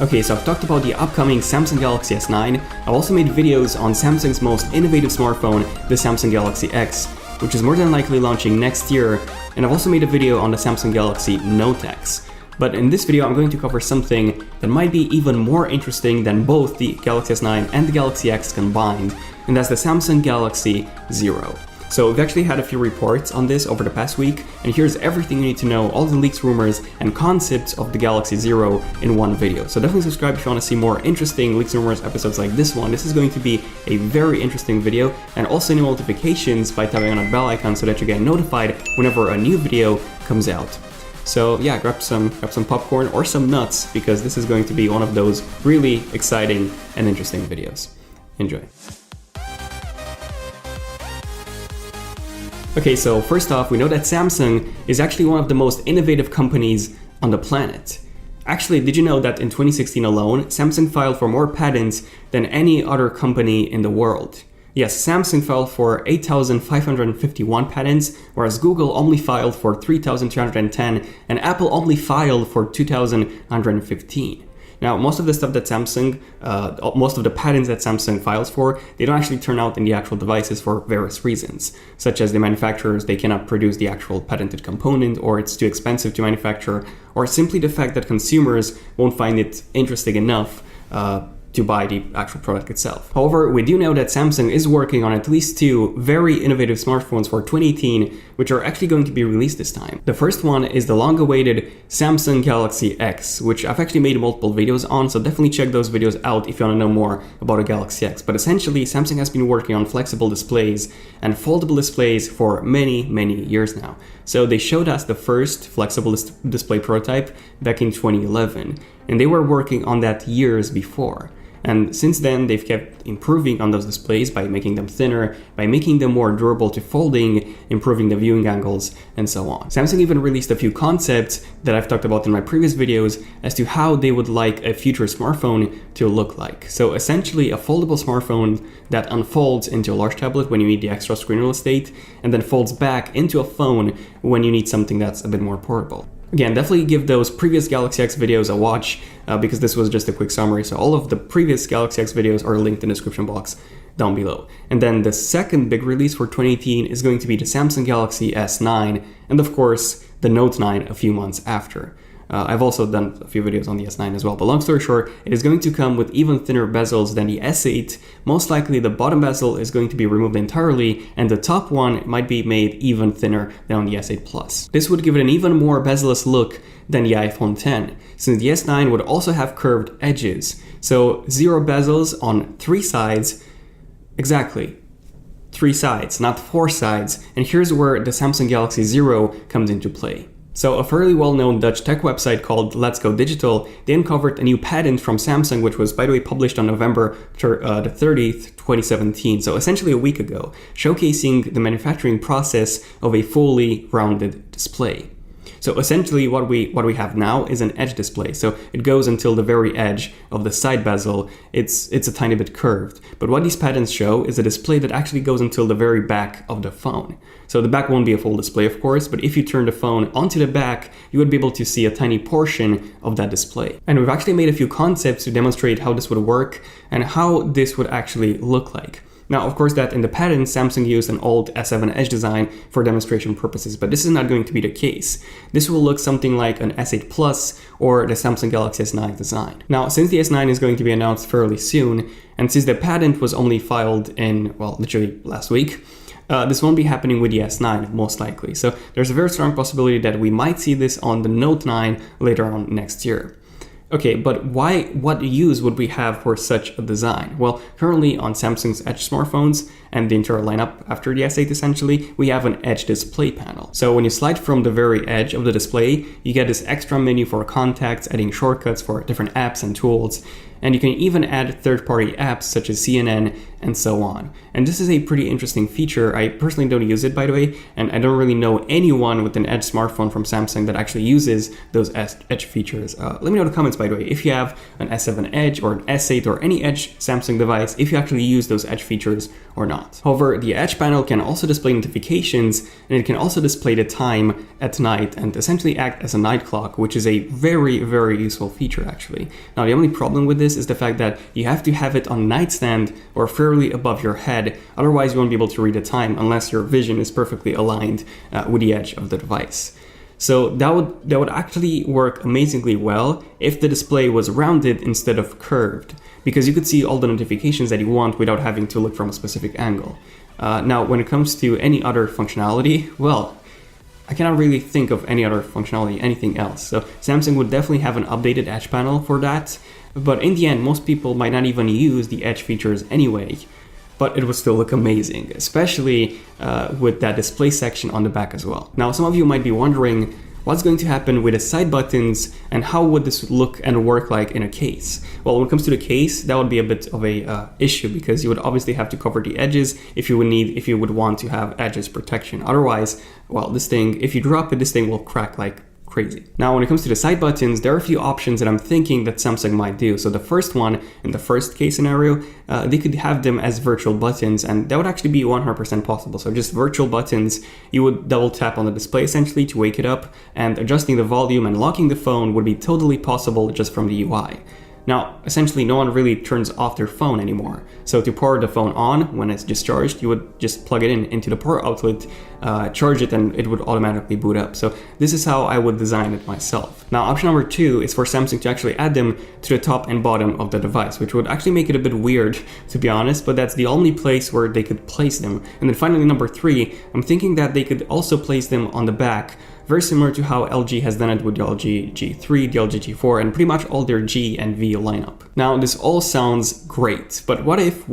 Okay, so I've talked about the upcoming Samsung Galaxy S9. I've also made videos on Samsung's most innovative smartphone, the Samsung Galaxy X, which is more than likely launching next year, and I've also made a video on the Samsung Galaxy Note X. But in this video, I'm going to cover something that might be even more interesting than both the Galaxy S9 and the Galaxy X combined, and that's the Samsung Galaxy Zero. So we've actually had a few reports on this over the past week, and here's everything you need to know, all the leaks, rumors, and concepts of the Galaxy Zero in one video. So definitely subscribe if you want to see more interesting leaks and rumors episodes like this one. This is going to be a very interesting video, and also new notifications by tapping on a bell icon so that you get notified whenever a new video comes out. So yeah, grab some popcorn or some nuts, because this is going to be one of those really exciting and interesting videos. Enjoy. Okay, so first off, we know that Samsung is actually one of the most innovative companies on the planet. Actually, did you know that in 2016 alone, Samsung filed for more patents than any other company in the world? Yes, Samsung filed for 8,551 patents, whereas Google only filed for 3,310 and Apple only filed for 2,115. Now, most of the stuff that most of the patents that Samsung files for, they don't actually turn out in the actual devices for various reasons, such as the manufacturers, they cannot produce the actual patented component, or it's too expensive to manufacture, or simply the fact that consumers won't find it interesting enough to buy the actual product itself. However, we do know that Samsung is working on at least two very innovative smartphones for 2018, which are actually going to be released this time. The first one is the long-awaited Samsung Galaxy X, which I've actually made multiple videos on, so definitely check those videos out if you want to know more about a Galaxy X. But essentially, Samsung has been working on flexible displays and foldable displays for many years now. So they showed us the first flexible display prototype back in 2011, and they were working on that years before. And since then, they've kept improving on those displays by making them thinner, by making them more durable to folding, improving the viewing angles, and so on. Samsung even released a few concepts that I've talked about in my previous videos as to how they would like a future smartphone to look like. So essentially, a foldable smartphone that unfolds into a large tablet when you need the extra screen real estate, and then folds back into a phone when you need something that's a bit more portable. Again, definitely give those previous Galaxy X videos a watch, because this was just a quick summary. So all of the previous Galaxy X videos are linked in the description box down below. And then the second big release for 2018 is going to be the Samsung Galaxy S9, and of course the Note 9 a few months after. I've also done a few videos on the S9 as well, but long story short, it is going to come with even thinner bezels than the S8. Most likely the bottom bezel is going to be removed entirely, and the top one might be made even thinner than on the S8 Plus. This would give it an even more bezel-less look than the iPhone X, since the S9 would also have curved edges. So zero bezels on three sides, exactly. 3 sides, not 4 sides, and here's where the Samsung Galaxy Zero comes into play. So a fairly well-known Dutch tech website called Let's Go Digital, they uncovered a new patent from Samsung, which was, by the way, published on November the 30th, 2017, so essentially a week ago, showcasing the manufacturing process of a fully rounded display. So essentially what we have now is an edge display. So it goes until the very edge of the side bezel. It's a tiny bit curved. But what these patents show is a display that actually goes until the very back of the phone. So the back won't be a full display, of course, but if you turn the phone onto the back, you would be able to see a tiny portion of that display. And we've actually made a few concepts to demonstrate how this would work and how this would actually look like. Now, of course, that in the patent, Samsung used an old S7 Edge design for demonstration purposes, but this is not going to be the case. This will look something like an S8 Plus or the Samsung Galaxy S9 design. Now, since the S9 is going to be announced fairly soon, and since the patent was only filed in, well, literally last week, this won't be happening with the S9, most likely. So there's a very strong possibility that we might see this on the Note 9 later on next year. Okay, but what use would we have for such a design? Well, currently on Samsung's Edge smartphones and the entire lineup after the S8 essentially, we have an Edge display panel. So when you slide from the very edge of the display, you get this extra menu for contacts, adding shortcuts for different apps and tools. and you can even add third-party apps such as CNN and so on. And this is a pretty interesting feature. I personally don't use it, by the way, and I don't really know anyone with an Edge smartphone from Samsung that actually uses those Edge features. Let me know in the comments, by the way, if you have an S7 Edge or an S8 or any Edge Samsung device, if you actually use those Edge features or not. However, the Edge panel can also display notifications, and it can also display the time at night and essentially act as a night clock, which is a very, very useful feature actually. Now, the only problem with this is the fact that you have to have it on a nightstand or fairly above your head, otherwise you won't be able to read the time unless your vision is perfectly aligned with the edge of the device. So that would actually work amazingly well if the display was rounded instead of curved, because you could see all the notifications that you want without having to look from a specific angle. Now, when it comes to any other functionality, well, I cannot really think of any other functionality, anything else. So Samsung would definitely have an updated Edge panel for that, but in the end, most people might not even use the Edge features anyway. But it would still look amazing, especially with that display section on the back as well. Now, some of you might be wondering what's going to happen with the side buttons and how would this look and work like in a case? Well, when it comes to the case, that would be a bit of a issue, because you would obviously have to cover the edges if you would want to have edges protection. Otherwise, well, this thing, if you drop it, this thing will crack like crazy. Now, when it comes to the side buttons, there are a few options that I'm thinking that Samsung might do. So the first one, in the first case scenario, they could have them as virtual buttons, and that would actually be 100% possible. So just virtual buttons, you would double tap on the display essentially to wake it up, and adjusting the volume and locking the phone would be totally possible just from the UI. Now, essentially, no one really turns off their phone anymore. So to power the phone on when it's discharged, you would just plug it into the power outlet, charge it, and it would automatically boot up. So this is how I would design it myself. Now, option number 2 is for Samsung to actually add them to the top and bottom of the device, which would actually make it a bit weird, to be honest, but that's the only place where they could place them. And then finally, number 3, I'm thinking that they could also place them on the back, very similar to how LG has done it with the LG G3, the LG G4, and pretty much all their G and V lineup. Now, this all sounds great, but what if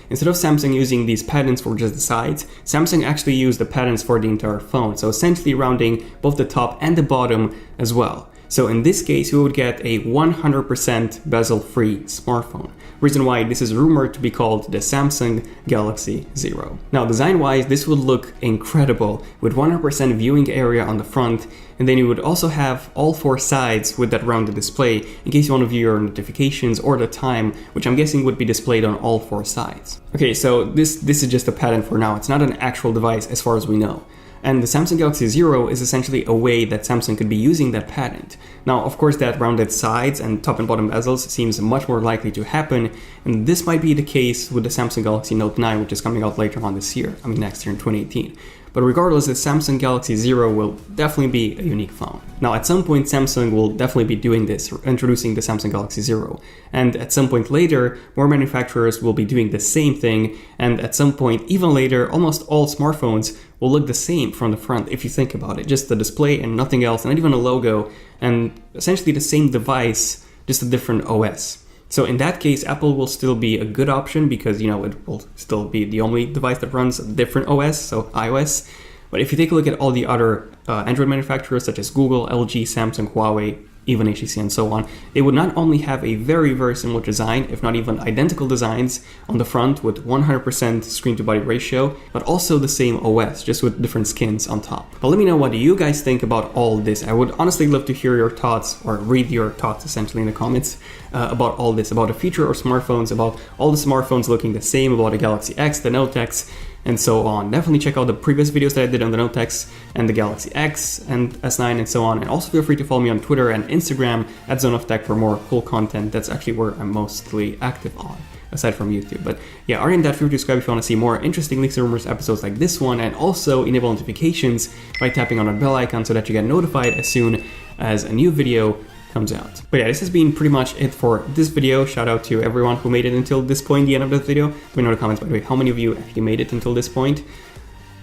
instead of Samsung using these patterns for just the sides, Samsung actually used the patterns for the entire phone, so essentially rounding both the top and the bottom as well. So in this case, we would get a 100% bezel-free smartphone. Reason why this is rumored to be called the Samsung Galaxy Zero. Now, design-wise, this would look incredible with 100% viewing area on the front, and then you would also have all 4 sides with that rounded display in case you want to view your notifications or the time, which I'm guessing would be displayed on all 4 sides. Okay, so this is just a pattern for now. It's not an actual device as far as we know. And the Samsung Galaxy Zero is essentially a way that Samsung could be using that patent. Now, of course, that rounded sides and top and bottom bezels seems much more likely to happen, and this might be the case with the Samsung Galaxy Note 9, which is coming out later on this year, next year in 2018. But regardless, the Samsung Galaxy Zero will definitely be a unique phone. Now, at some point, Samsung will definitely be doing this, introducing the Samsung Galaxy Zero. And at some point later, more manufacturers will be doing the same thing. And at some point, even later, almost all smartphones will look the same from the front, if you think about it. Just the display and nothing else, not even a logo, and essentially the same device, just a different OS. So in that case, Apple will still be a good option because, it will still be the only device that runs a different OS, so iOS. But if you take a look at all the other Android manufacturers such as Google, LG, Samsung, Huawei, even HTC and so on, they would not only have a very, very similar design, if not even identical designs on the front with 100% screen to body ratio, but also the same OS, just with different skins on top. But let me know, what do you guys think about all this? I would honestly love to hear your thoughts, or read your thoughts essentially in the comments about all this, about the future of smartphones, about all the smartphones looking the same, about the Galaxy X, the Note X, and so on. Definitely check out the previous videos that I did on the Note X and the Galaxy X and S9 and so on. And also feel free to follow me on Twitter and Instagram at Zone of Tech for more cool content. That's actually where I'm mostly active on, aside from YouTube. But yeah, other than that, feel free to subscribe if you want to see more interesting Leaks and Rumors episodes like this one, and also enable notifications by tapping on that bell icon so that you get notified as soon as a new video comes out. But yeah, this has been pretty much it for this video. Shout out to everyone who made it until this point, the end of this video. Let me know in the comments, by the way, how many of you actually made it until this point.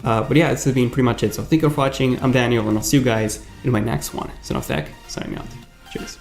But yeah, this has been pretty much it. So thank you for watching. I'm Daniel, and I'll see you guys in my next one. Zone of Tech, signing out. Cheers.